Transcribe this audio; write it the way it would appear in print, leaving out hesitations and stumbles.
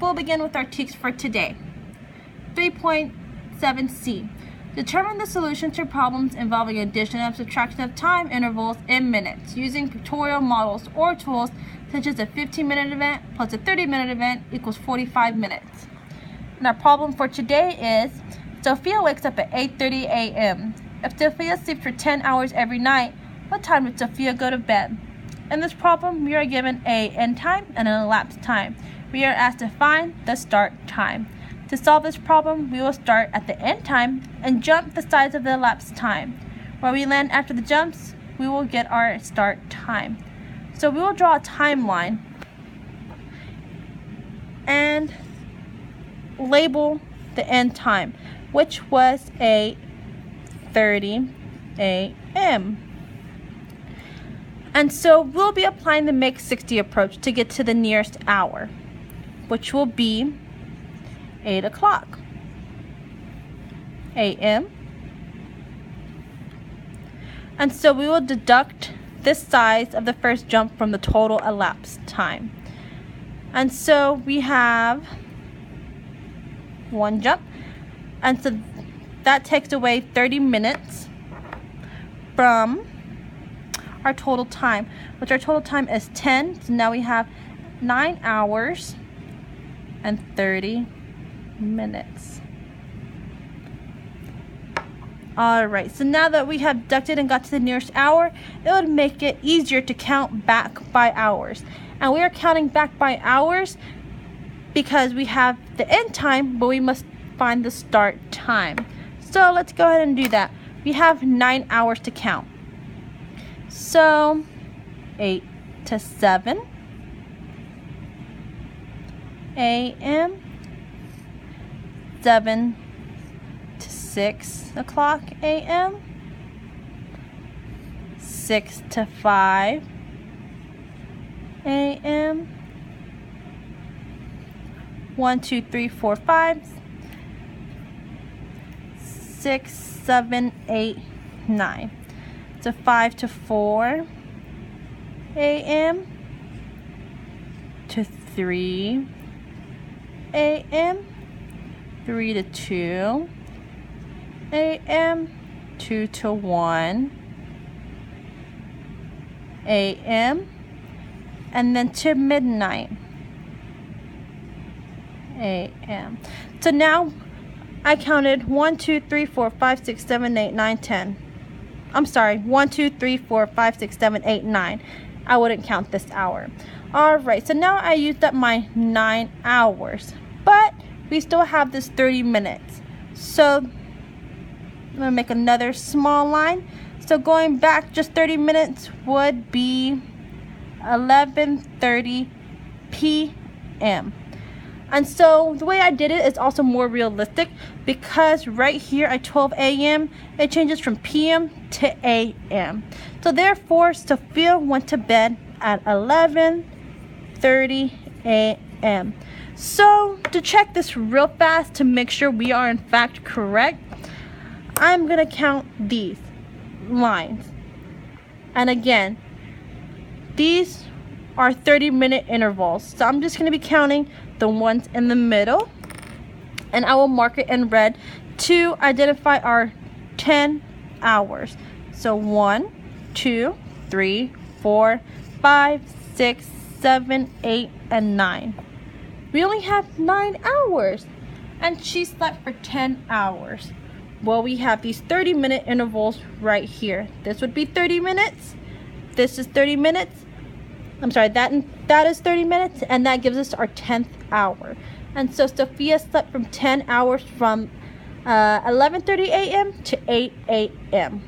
we'll begin with our TEKS for today. 3.7c. Determine the solution to problems involving addition and subtraction of time intervals in minutes using pictorial models or tools such as a 15-minute event plus a 30-minute event equals 45 minutes. And our problem for today is Sophia wakes up at 8:30 a.m. If Sophia sleeps for 10 hours every night, what time would Sophia go to bed? In this problem, we are given an end time and an elapsed time. We are asked to find the start time. To solve this problem, we will start at the end time and jump the size of the elapsed time. Where we land after the jumps, we will get our start time. So we will draw a timeline and label the end time, which was 8:30 a.m. And so we'll be applying the Make 60 approach to get to the nearest hour, which will be 8 o'clock a.m. And so we will deduct this size of the first jump from the total elapsed time. And so we have one jump, and so that takes away 30 minutes from our total time, which our total time is 10. So now we have 9 hours and 30 minutes. Alright, so now that we have deducted and got to the nearest hour, it would make it easier to count back by hours. And we are counting back by hours because we have the end time, but we must find the start time. So let's go ahead and do that. We have 9 hours to count. So 8 to 7 a.m., 7 to 6 o'clock a.m., 6 to 5 a.m., 1, 2, 3, 4, 5, 6, 7, 8, 9. So 5 to 4 a.m. to 3 a.m., 3 to 2 a.m., 2 to 1 a.m., and then to midnight a.m. So now I counted 1, 2, 3, 4, 5, 6, 7, 8, 9, 10. I'm sorry, 1, 2, 3, 4, 5, 6, 7, 8, 9. I wouldn't count this hour. Alright, so now I used up my 9 hours, but we still have this 30 minutes. So I'm going to make another small line. So going back just 30 minutes would be 11:30 p.m. And so the way I did it is also more realistic because right here at 12 a.m. it changes from p.m. to a.m. So therefore Sophia went to bed at 11:30 a.m. So to check this real fast to make sure we are in fact correct, I'm going to count these lines. And again, these are 30-minute intervals. So I'm just going to be counting the ones in the middle, and I will mark it in red to identify our 10 hours. So 1, 2, 3, 4, 5, 6, 7, 8, and 9. We only have 9 hours, and she slept for 10 hours. Well, we have these 30-minute intervals right here. This would be 30 minutes. This is 30 minutes. I'm sorry, that is 30 minutes, and that gives us our 10th hour. And so Sophia slept from 10 hours from 11:30 a.m. to 8 a.m.